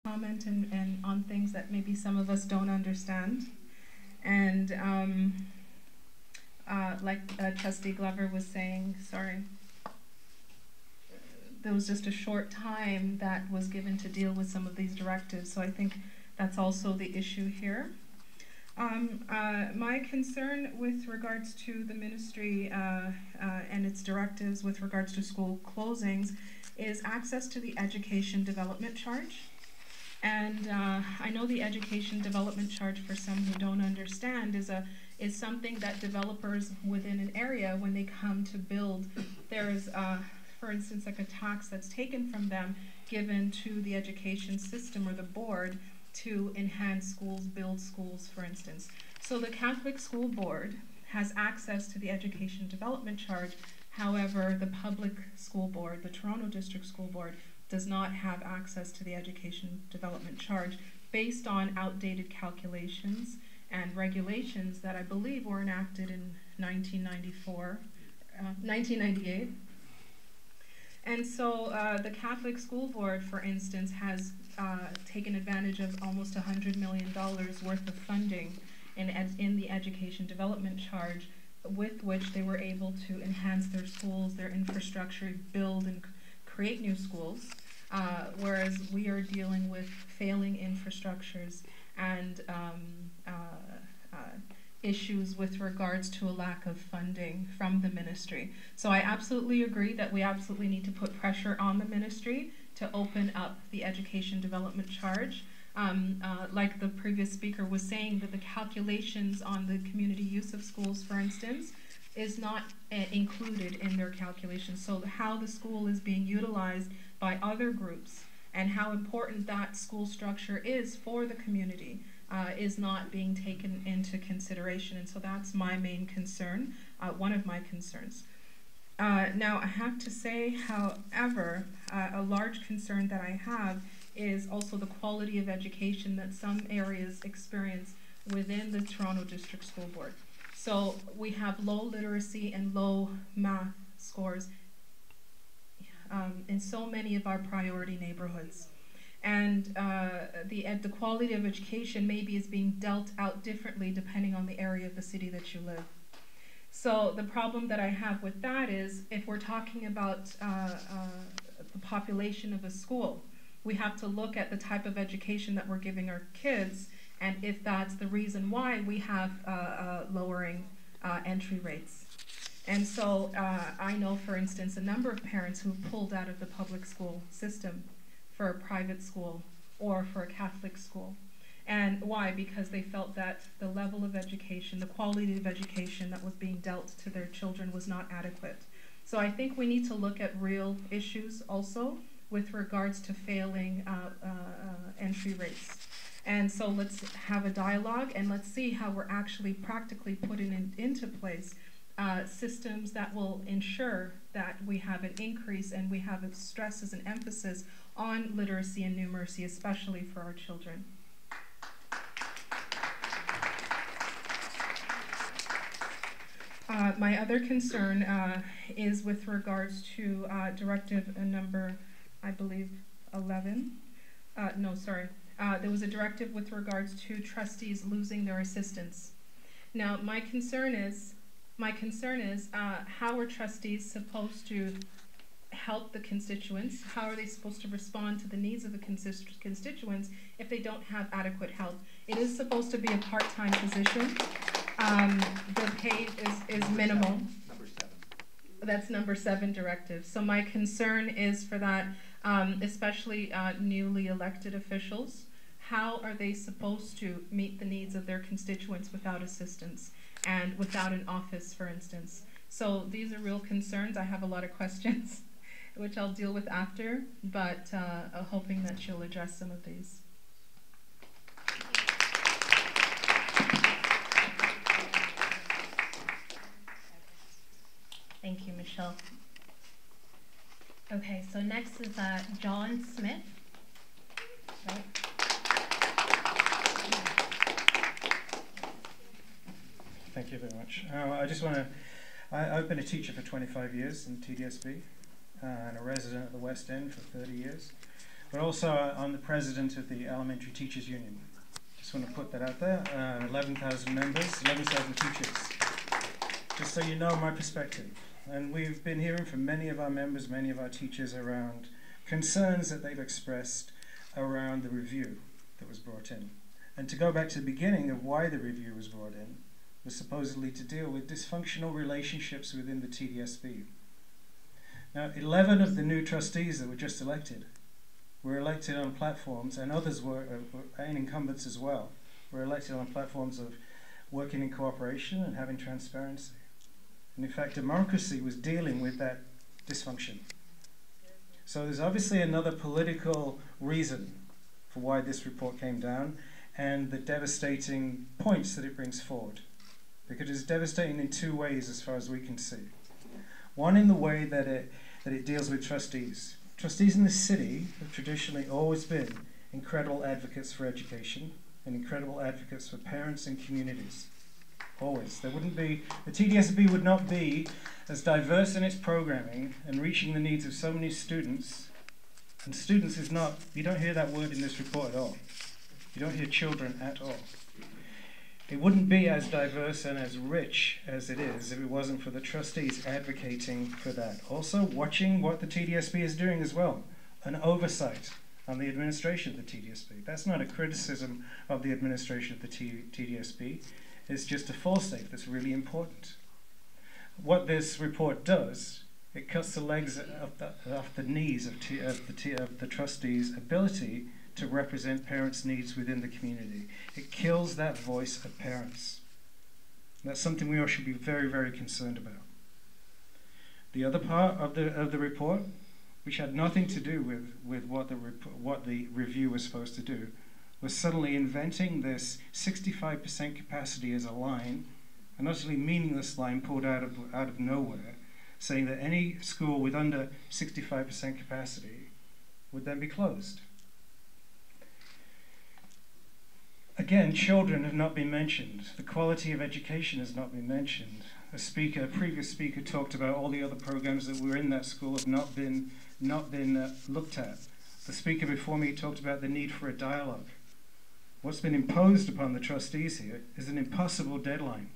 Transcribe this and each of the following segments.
comment and on things that maybe some of us don't understand. And like Trustee Glover was saying, sorry, there was just a short time that was given to deal with some of these directives. So I think that's also the issue here. My concern with regards to the ministry and its directives with regards to school closings is access to the education development charge. And I know the education development charge, for some who don't understand, is something that developers within an area, when they come to build, there's, for instance, like a tax that's taken from them, given to the education system or the board to enhance schools, build schools, for instance. So the Catholic School Board has access to the education development charge. However, the public school board, the Toronto District School Board, does not have access to the education development charge based on outdated calculations and regulations that I believe were enacted in 1998. And so the Catholic School Board, for instance, has taken advantage of almost $100 million worth of funding in the education development charge, with which they were able to enhance their schools, their infrastructure, build and create new schools, whereas we are dealing with failing infrastructures and issues with regards to a lack of funding from the ministry. So I absolutely agree that we absolutely need to put pressure on the ministry to open up the education development charge. Like the previous speaker was saying, that the calculations on the community use of schools, for instance, is not included in their calculations. So how the school is being utilized by other groups and how important that school structure is for the community is not being taken into consideration. And so that's my main concern, one of my concerns. Now I have to say, however, a large concern that I have is also the quality of education that some areas experience within the Toronto District School Board. So we have low literacy and low math scores in so many of our priority neighborhoods. And the quality of education maybe is being dealt out differently depending on the area of the city that you live. So the problem that I have with that is, if we're talking about the population of a school, we have to look at the type of education that we're giving our kids, and if that's the reason why we have lowering entry rates. And so I know, for instance, a number of parents who've pulled out of the public school system for a private school or for a Catholic school. And why? Because they felt that the level of education, the quality of education that was being dealt to their children was not adequate. So I think we need to look at real issues also with regards to failing entry rates. And so let's have a dialogue and let's see how we're actually practically putting into place systems that will ensure that we have an increase and we have a stress as an emphasis on literacy and numeracy, especially for our children. My other concern is with regards to directive number, I believe, 11. No, sorry. There was a directive with regards to trustees losing their assistants. Now, my concern is how are trustees supposed to help the constituents? How are they supposed to respond to the needs of the constituents if they don't have adequate help? It is supposed to be a part-time position. The pay is minimal. Number 7. That's number 7 directive. So my concern is for that, especially newly elected officials. How are they supposed to meet the needs of their constituents without assistance and without an office, for instance? So these are real concerns. I have a lot of questions, which I'll deal with after, but hoping that you'll address some of these. Thank you, Michelle. Okay, so next is John Smith. Right. Thank you very much. I just want to, I've been a teacher for 25 years in TDSB and a resident of the West End for 30 years. but also I'm the president of the Elementary Teachers Union. Just want to put that out there. 11,000 members, 11,000 teachers. Just so you know my perspective. And we've been hearing from many of our members, many of our teachers around concerns that they've expressed around the review that was brought in. And to go back to the beginning of why the review was brought in, was supposedly to deal with dysfunctional relationships within the TDSB. Now, 11 of the new trustees that were just elected were elected on platforms, and others were and incumbents as well, were elected on platforms of working in cooperation and having transparency. And in fact, democracy was dealing with that dysfunction. So there's obviously another political reason for why this report came down and the devastating points that it brings forward. Because it's devastating in two ways as far as we can see. One, in the way that it deals with trustees. Trustees in the city have traditionally always been incredible advocates for education and incredible advocates for parents and communities. Always. There wouldn't be, the TDSB would not be as diverse in its programming and reaching the needs of so many students. And students is not, you don't hear that word in this report at all. You don't hear children at all. It wouldn't be as diverse and as rich as it is if it wasn't for the trustees advocating for that. Also watching what the TDSB is doing as well, an oversight on the administration of the TDSB. That's not a criticism of the administration of the TDSB. It's just a false-statement that's really important. What this report does, it cuts the legs off the knees of the trustees' ability to represent parents' needs within the community. It kills that voice of parents. That's something we all should be very, very concerned about. The other part of the report, which had nothing to do with what the review was supposed to do, was suddenly inventing this 65% capacity as a line, an utterly meaningless line pulled out of nowhere, saying that any school with under 65% capacity would then be closed. Again, children have not been mentioned. The quality of education has not been mentioned. A previous speaker talked about all the other programs that were in that school have not been looked at. The speaker before me talked about the need for a dialogue. What's been imposed upon the trustees here is an impossible deadline,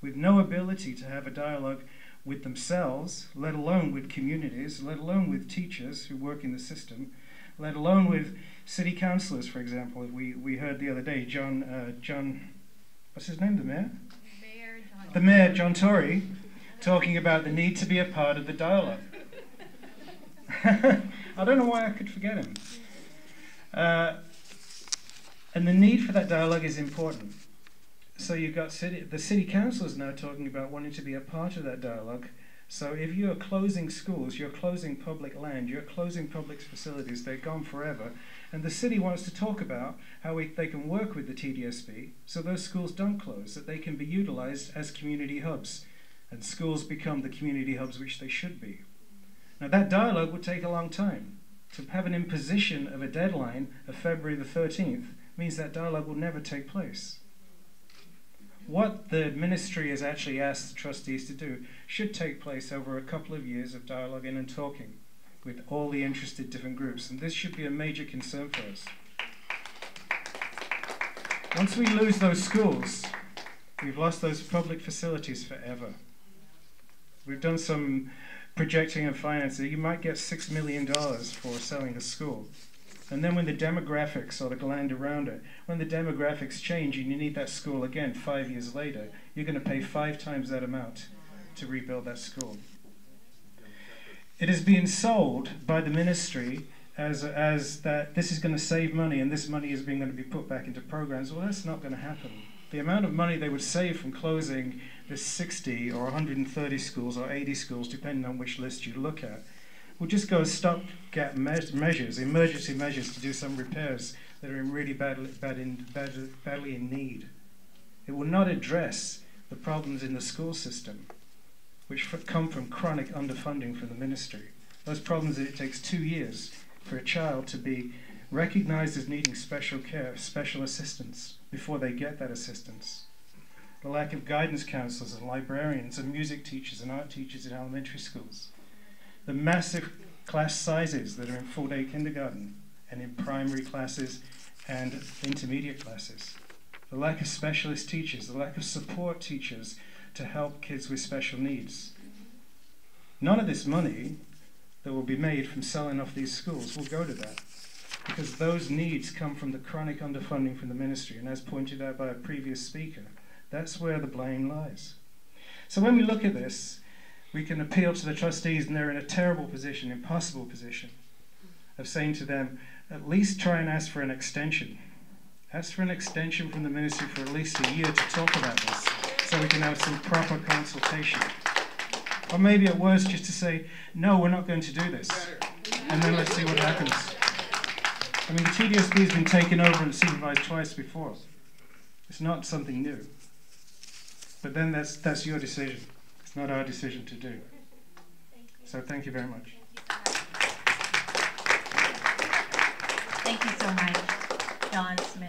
with no ability to have a dialogue with themselves, let alone with communities, let alone with teachers who work in the system, let alone with city councillors, for example. We heard the other day, John, what's his name, the mayor? The Mayor, John Tory, talking about the need to be a part of the dialogue. I don't know why I could forget him. And the need for that dialogue is important. So you've got the city councillors now talking about wanting to be a part of that dialogue. So if you're closing schools, you're closing public land, you're closing public facilities, they're gone forever. And the city wants to talk about how they can work with the TDSB so those schools don't close, that they can be utilised as community hubs. And schools become the community hubs which they should be. Now that dialogue would take a long time. To have an imposition of a deadline of February the 13th means that dialogue will never take place. What the ministry has actually asked the trustees to do should take place over a couple of years of dialoguing and talking with all the interested different groups, and this should be a major concern for us. Once we lose those schools, we've lost those public facilities forever. We've done some projecting of finances. You might get $6 million for selling a school. And then when the demographics or the land around it, when the demographics change and you need that school again 5 years later, you're going to pay 5 times that amount to rebuild that school. It is being sold by the ministry as that this is going to save money and this money is going to be put back into programs. Well, that's not going to happen. The amount of money they would save from closing this 60 or 130 schools or 80 schools, depending on which list you look at, will just go as stopgap measures, emergency measures to do some repairs that are in really badly in need. It will not address the problems in the school system, which come from chronic underfunding from the ministry. Those problems that it takes 2 years for a child to be recognized as needing special care, special assistance, before they get that assistance. The lack of guidance counselors and librarians and music teachers and art teachers in elementary schools. The massive class sizes that are in full-day kindergarten and in primary classes and intermediate classes. The lack of specialist teachers, the lack of support teachers to help kids with special needs. None of this money that will be made from selling off these schools will go to that, because those needs come from the chronic underfunding from the ministry, and as pointed out by a previous speaker, that's where the blame lies. So when we look at this, we can appeal to the trustees, and they're in a terrible position, impossible position, of saying to them, at least try and ask for an extension. Ask for an extension from the ministry for at least a year to talk about this, so we can have some proper consultation. Or maybe at worst just to say, no, we're not going to do this, and then let's see what happens. I mean, the TDSB has been taken over and supervised twice before. It's not something new. But then that's your decision. It's not our decision to do. So thank you very much. Thank you so much, John Smith.